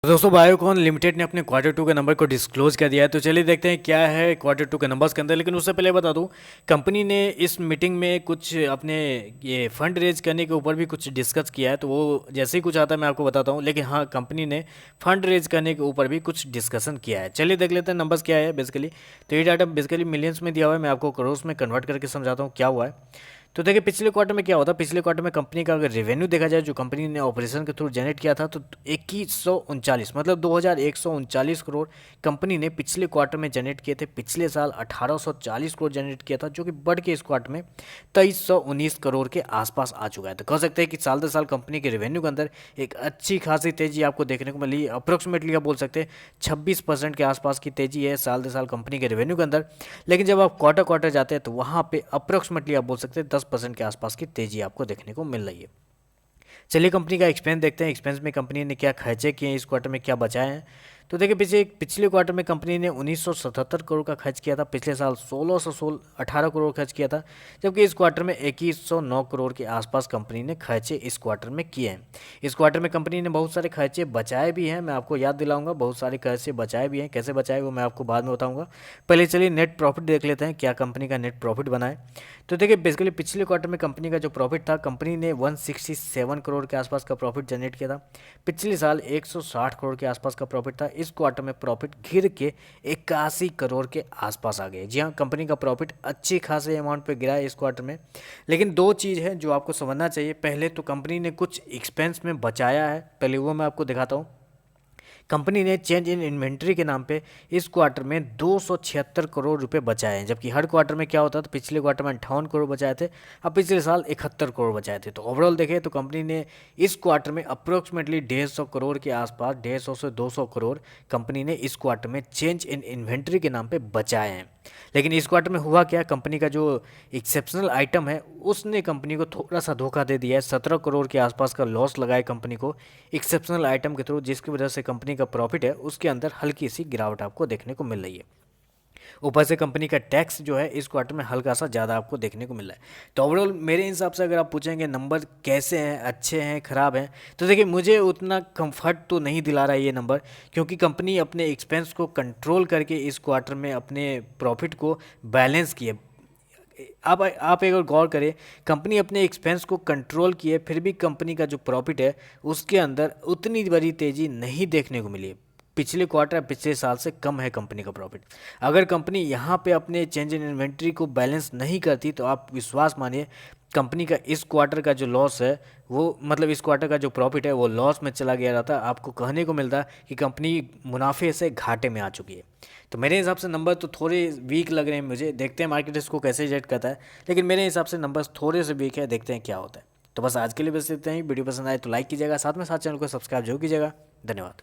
तो दोस्तों Biocon limited ने अपने क्वार्टर टू के नंबर को डिस्क्लोज कर दिया है। तो चलिए देखते हैं क्या है क्वार्टर टू के नंबर्स के अंदर। लेकिन उससे पहले बता दूं, कंपनी ने इस मीटिंग में कुछ अपने ये फंड रेज करने के ऊपर भी कुछ डिस्कस किया है। तो वो जैसे ही कुछ आता है मैं आपको बताता हूं। लेकिन हाँ, कंपनी ने फंड रेज करने के ऊपर भी कुछ डिस्कशन किया है। चलिए देख लेते हैं नंबर्स क्या है बेसिकली। तो ये डाटा बेसिकली मिलियंस में दिया हुआ है, मैं आपको करोड़ में कन्वर्ट करके समझाता हूँ क्या हुआ है। तो देखिए पिछले क्वार्टर में क्या होता है। पिछले क्वार्टर में कंपनी का अगर रेवेन्यू देखा जाए जो कंपनी ने ऑपरेशन के थ्रू जनरेट किया था, तो 2139 मतलब 2139 करोड़ कंपनी ने पिछले क्वार्टर में जनरेट किए थे। पिछले साल 1840 करोड़ जनरेट किया था, जो कि बढ़ के इस क्वार्टर में 2319 करोड़ के आसपास आ चुका है। तो कह सकते हैं कि साल दर साल कंपनी के रेवेन्यू के अंदर एक अच्छी खासी तेजी आपको देखने को मिली। अप्रोक्सीमेटली आप बोल सकते हैं 26% के आसपास की तेजी है साल दर साल कंपनी के रेवेन्यू के अंदर। लेकिन जब आप क्वार्टर क्वार्टर जाते हैं तो वहाँ पे अप्रोक्सीमेटली आप बोल सकते हैं 10% के आसपास की तेजी आपको देखने को मिल रही है। चलिए कंपनी का एक्सपेंस देखते हैं। एक्सपेंस में कंपनी ने क्या खर्चे किए हैं, इस क्वार्टर में क्या बचाए हैं। तो देखिए पिछले क्वार्टर में कंपनी ने 1977 करोड़ का खर्च किया था। पिछले साल 18 करोड़ खर्च किया था, जबकि इस क्वार्टर में 2109 करोड़ के आसपास कंपनी ने खर्चे इस क्वार्टर में किए हैं। इस क्वार्टर में कंपनी ने बहुत सारे खर्चे बचाए भी हैं, मैं आपको याद दिलाऊंगा। बहुत सारे खर्चे बचाए भी हैं, कैसे बचाए वो मैं आपको बाद में बताऊंगा। पहले चलिए नेट प्रॉफिट देख लेते हैं, क्या कंपनी का नेट प्रॉफिट बना है। तो देखिए बेसिकली पिछले क्वार्टर में कंपनी का जो प्रॉफिट था, कंपनी ने 167 करोड़ के आसपास का प्रॉफिट जनरेट किया था। पिछले साल 160 करोड़ के आसपास का प्रॉफिट था। इस क्वार्टर में प्रॉफिट गिर के 81 करोड़ के आसपास आ गए। जी हाँ, कंपनी का प्रॉफिट अच्छी खासे अमाउंट पे गिरा है इस क्वार्टर में। लेकिन दो चीज़ है जो आपको समझना चाहिए। पहले तो कंपनी ने कुछ एक्सपेंस में बचाया है, पहले वो मैं आपको दिखाता हूँ। कंपनी ने चेंज इन इन्वेंट्री के नाम पे इस क्वार्टर में 276 करोड़ रुपए बचाए हैं, जबकि हर क्वार्टर में क्या होता था, पिछले क्वार्टर में 58 करोड़ बचाए थे, अब पिछले साल 71 करोड़ बचाए थे। तो ओवरऑल देखें तो कंपनी ने इस क्वार्टर में अप्रोक्सीमेटली 150 करोड़ के आसपास, 150 से 200 करोड़ कंपनी ने इस क्वार्टर में चेंज इन इन्वेंट्री के नाम पे बचाए हैं। लेकिन इस क्वार्टर में हुआ क्या, कंपनी का जो एक्सेप्शनल आइटम है उसने कंपनी को थोड़ा सा धोखा दे दिया है। 17 करोड़ के आसपास का लॉस लगा है कंपनी को एक्सेप्शनल आइटम के थ्रू, जिसकी वजह से कंपनी का प्रॉफिट है उसके अंदर हल्की सी गिरावट आपको देखने को मिल रही है। ऊपर से कंपनी का टैक्स जो है इस क्वार्टर में हल्का सा ज़्यादा आपको देखने को मिल रहा है। तो ओवरऑल मेरे हिसाब से अगर आप पूछेंगे नंबर कैसे हैं, अच्छे हैं, ख़राब हैं, तो देखिए मुझे उतना कंफर्ट तो नहीं दिला रहा है ये नंबर, क्योंकि कंपनी अपने एक्सपेंस को कंट्रोल करके इस क्वार्टर में अपने प्रॉफिट को बैलेंस किए। आप एक और गौर करें, कंपनी अपने एक्सपेंस को कंट्रोल किए फिर भी कंपनी का जो प्रॉफिट है उसके अंदर उतनी बड़ी तेज़ी नहीं देखने को मिली। पिछले क्वार्टर पिछले साल से कम है कंपनी का प्रॉफिट। अगर कंपनी यहाँ पे अपने चेंज इन इन्वेंट्री को बैलेंस नहीं करती तो आप विश्वास मानिए कंपनी का इस क्वार्टर का जो लॉस है वो, मतलब इस क्वार्टर का जो प्रॉफिट है वो लॉस में चला गया रहता। आपको कहने को मिलता कि कंपनी मुनाफे से घाटे में आ चुकी है। तो मेरे हिसाब से नंबर तो थोड़े वीक लग रहे हैं मुझे, देखते हैं मार्केट इसको कैसे रिजेक्ट करता है। लेकिन मेरे हिसाब से नंबर्स थोड़े से वीक है, देखते हैं क्या होता है। तो बस आज के लिए बस इतना ही। वीडियो पसंद आए तो लाइक कीजिएगा, साथ में साथ चैनल को सब्सक्राइब जरूर कीजिएगा। धन्यवाद।